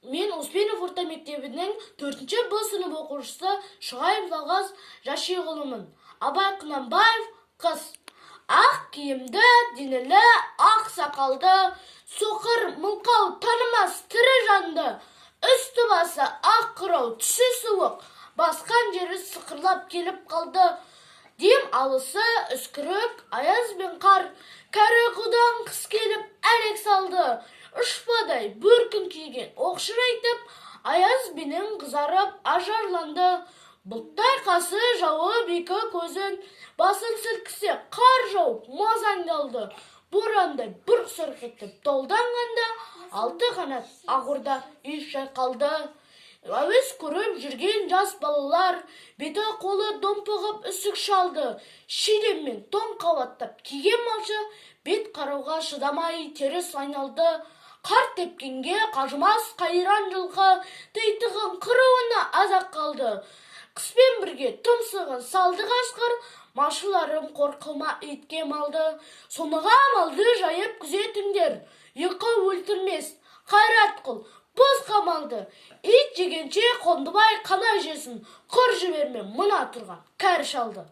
Мен Успенов орта мектебінің 4-ші Б сынып оқушысы Шұғайып Жалғас Жашиғұлымын. Абай Құнанбаев қыз. Ақ киімді, денелі, ақ сақалды, соқыр, мылқау, танымас тірі жанды, үсті басы ақ қырау, түсі суық, басқан жері сықырлап келіп қалды. Дем алысы үскірік, аяз бен қар, кәрі құдан қыс келіп әлек салды. Ұшпадай бөркін киген оқшырайтып, аяз бенен қызарып ажарланды. Бұлттай қасы жауып екі көзін, басын сілкісе қар жауып мазаңдалды. Борандай бұрқ-сырқ етіп долданғанда, алты қанат ағырда үй шайқалды. Әуес көріп жүрген жас балалар, беті қолы домпығып үсік шалды. Шидеммен тон қабаттап киген малшы бет қарауға шыдамай теріс айналды. Қар тепкенге қажымас қайран жылқы тыйтығын қыруына азақ қалды. Қыспен бірге тұмсығын салды қашқыр, машыларым қорқыма итке малды. Соныға малды жайып күзетіңдер, ұйқы өлтірмес, қайрат қыл, бос қамалды. Ит жегенше Қондыбай қана жесін, құр жіберме мына тұрған кәрі шалды.